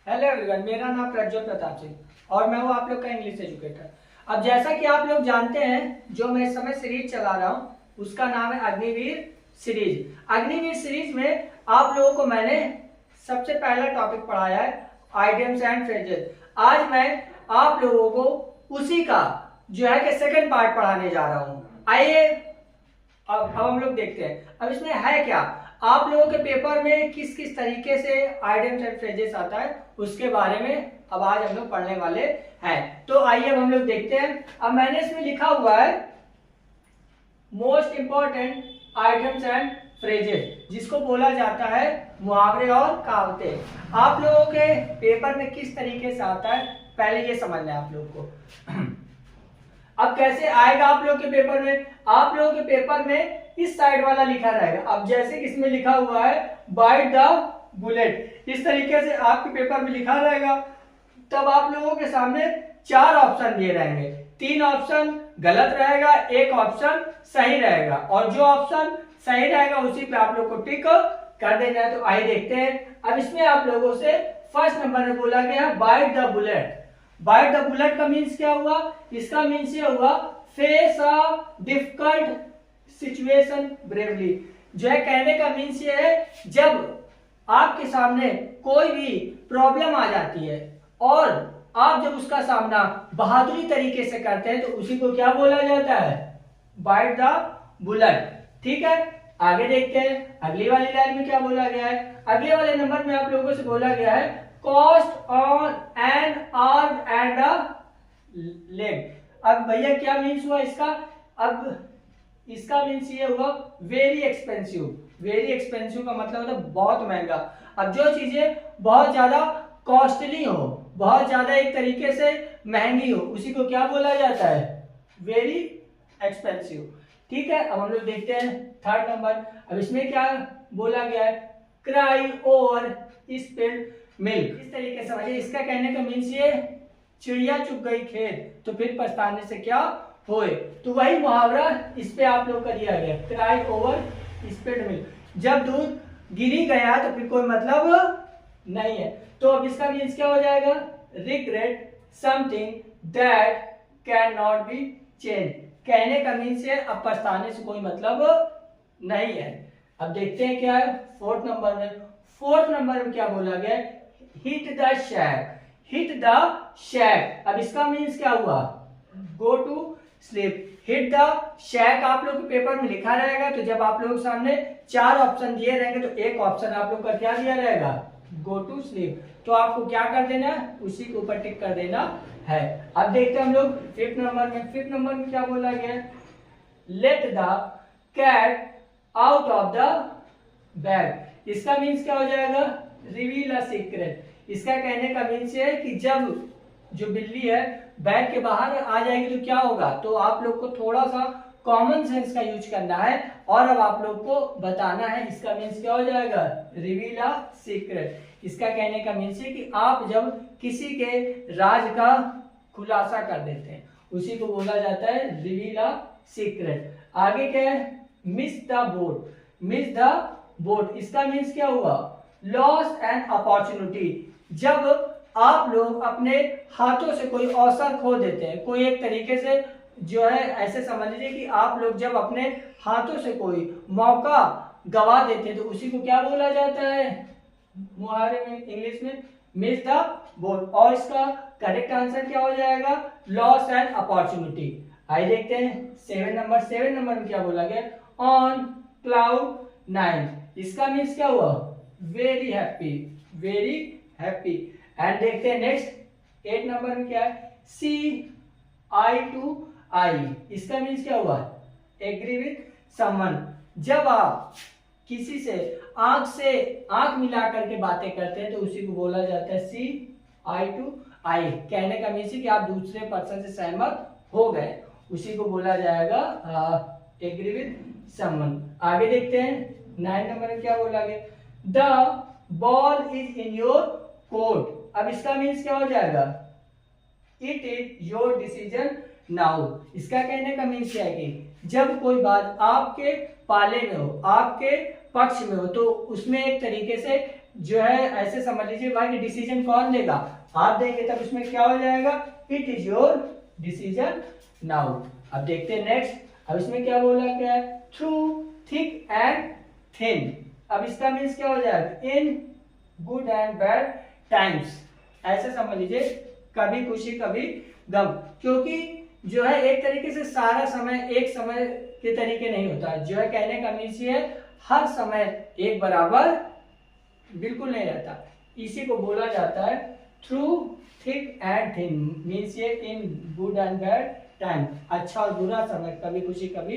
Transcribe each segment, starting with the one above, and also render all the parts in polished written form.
Hello everyone, मेरा नाम प्रज्वल प्रताप सिंह और मैं हूँ आप लोग का इंग्लिश एजुकेटर। अब जैसा कि आप लोग जानते हैं, जो मैं इस समय सीरीज चला रहा हूँ उसका नाम है अग्निवीर सीरीज। अग्निवीर सीरीज में आप लोगों को मैंने सबसे पहला टॉपिक पढ़ाया है आइडियम्स एंड फ्रेजेस। आज मैं आप लोगों को उसी का जो है कि सेकंड पार्ट पढ़ाने जा रहा हूँ। आइए अब हम लोग देखते हैं अब इसमें है क्या। आप लोगों के पेपर में किस किस तरीके से आइडियम्स एंड फ्रेजेस आता है उसके बारे में अब आज हम लोग पढ़ने वाले हैं। तो आइए अब हम लोग देखते हैं। अब मैंने इसमें लिखा हुआ है most important idioms and phrases, जिसको बोला जाता है मुहावरे और कहावतें। आप लोगों के पेपर में किस तरीके से आता है पहले ये समझना है आप लोग को। अब कैसे आएगा आप लोग के पेपर में? आप लोगों के पेपर में इस साइड वाला लिखा रहेगा। अब जैसे कि इसमें लिखा हुआ है बाइट द बुलेट, इस तरीके से आपके पेपर में लिखा रहेगा। तब आप लोगों के सामने चार ऑप्शन दिए रहेंगे, तीन ऑप्शन गलत रहेगा, एक ऑप्शन सही रहेगा, और जो ऑप्शन सही रहेगा उसी पे आप लोग को टिक कर देना है। तो आइए देखते हैं। अब इसमें आप लोगों से फर्स्ट नंबर में बोला गया bite the bullet. Bite the bullet का मीन्स क्या हुआ? इसका मीन्स ये हुआ face a difficult situation bravely. जो है कहने का मीन्स ये है, जब आपके सामने कोई भी प्रॉब्लम आ जाती है और आप जब उसका सामना बहादुरी तरीके से करते हैं तो उसी को क्या बोला जाता है? Bite the bullet. ठीक है, आगे देखते हैं अगली वाली लाइन में क्या बोला गया है। अगले वाले नंबर में आप लोगों से बोला गया है cost on an arm and a leg. अब भैया क्या मीन्स हुआ इसका? अब इसका मीन्स ये हुआ वेरी एक्सपेंसिव। वेरी एक्सपेंसिव का मतलब होता है बहुत महंगा। अब जो चीजें बहुत ज्यादा कॉस्टली हो, बहुत ज्यादा एक तरीके से महंगी हो, उसी को क्या बोला जाता है? Very expensive. ठीक है, अब हम लोग देखते हैं थर्ड नंबर। अब इसमें क्या बोला गया है? Cry over spilled milk. इस तरीके से समझिए, इसका कहने का मीन्स ये चिड़िया चुग गई खेत तो फिर पछताने से क्या होए। तो वही मुहावरा इस पे आप लोग का दिया गया, क्राई ओवर स्पिल्ड मिल्क। जब दूध गिरी गया तो फिर कोई मतलब नहीं है। तो अब इसका मीन्स क्या हो जाएगा? Regret something that can not be change. कहने का मीन्स है अब पछताने से कोई मतलब नहीं है। अब देखते हैं क्या है फोर्थ नंबर में। फोर्थ नंबर में क्या बोला गया? Hit the sack. Hit the sack. अब इसका मीन्स क्या हुआ? Go to sleep. Hit the sack आप लोग के पेपर में लिखा रहेगा। तो जब आप लोग सामने चार ऑप्शन दिए रहेंगे तो एक ऑप्शन आप लोग का क्या दिया रहेगा? Go to sleep. तो आपको क्या कर देना है? उसी के ऊपर टिक कर देना है। अब देखते हैं हम लोग फिफ्थ नंबर में। फिफ्थ नंबर में क्या बोला गया? Let the cat out of the bag. इसका मीन्स क्या हो जाएगा? Reveal a secret. इसका कहने का मीन्स ये है कि जब जो बिल्ली है बैग के बाहर आ जाएगी तो क्या होगा? तो आप लोग को थोड़ा सा कॉमन सेंस का यूज करना है और अब आप लोग को बताना है। इसका मीन्स क्या हो जाएगा? Reveal a secret. इसका कहने का मीन्स है कि आप जब किसी के राज का खुलासा कर देते हैं उसी को बोला जाता है रिवील अ सीक्रेट। आगे क्या है? Miss the boat. Miss the boat. इसका मीन्स क्या हुआ? Loss an opportunity. जब आप लोग अपने हाथों से कोई अवसर खो देते हैं, कोई एक तरीके से जो है ऐसे समझ लीजिए कि आप लोग जब अपने हाथों से कोई मौका गवा देते हैं तो उसी को क्या बोला जाता है मुहावरे में, इंग्लिश में? Miss the boat. और इसका करेक्ट आंसर क्या हो जाएगा? Loss and opportunity. आइए देखते हैं सेवन नंबर। सेवन नंबर में क्या बोला गया? On cloud nine. इसका मीन्स क्या हुआ? Very happy. Very happy. And देखते हैं नेक्स्ट एट नंबर में क्या है? See eye to eye. इसका मीन्स क्या हुआ? Agree with someone. जब आप किसी से आंख मिला करके बातें करते हैं तो उसी को बोला जाता है सी आई टू आई। कहने का मीन्स है कि आप दूसरे पर्सन से सहमत हो गए, उसी को बोला जाएगा एग्री विथ समवन। आगे देखते हैं नाइन नंबर में क्या बोला गया? The ball is in your court. अब इसका मीन्स क्या हो जाएगा? It is your decision now. इसका कहने का मीन्स क्या है कि जब कोई बात आपके पाले में हो, आपके पक्ष में हो, तो उसमें एक तरीके से जो है ऐसे समझ लीजिए भाई कि डिसीजन कौन लेगा, आप देंगे, तब इसमें क्या हो जाएगा, it is your decision now. अब देखते हैं नेक्स्ट। अब इसमें क्या बोला क्या है, थ्रू थिक एंड थिन। अब इसका मीन्स क्या हो जाएगा, इन गुड एंड बैड टाइम्स, ऐसे समझ लीजिए, कभी खुशी कभी गम। क्योंकि जो है एक तरीके से सारा समय एक समय के तरीके नहीं होता, जो है कहने का मीन्स ये है हर समय एक बराबर बिल्कुल नहीं रहता। इसी को बोला जाता है through thick and thin, means ये in good and bad time, अच्छा और बुरा समय, कभी खुशी कभी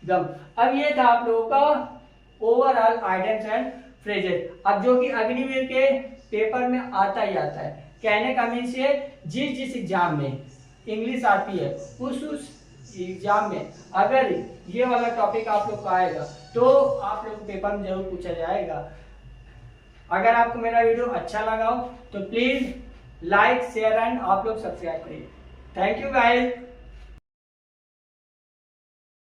गम। अब ये था आप लोगों का ओवरऑल आइडियम्स एंड फ्रेजेस। अब जो कि अग्निवीर के पेपर में आता ही आता है, कहने का मीन्स ये जिस एग्जाम में इंग्लिश आती है उस एग्जाम में अगर ये वाला टॉपिक आप लोग का आएगा तो आप लोग पेपर में जरूर पूछा जाएगा। अगर आपको मेरा वीडियो अच्छा लगा हो तो प्लीज लाइक शेयर एंड आप लोग सब्सक्राइब करिए। Thank you guys.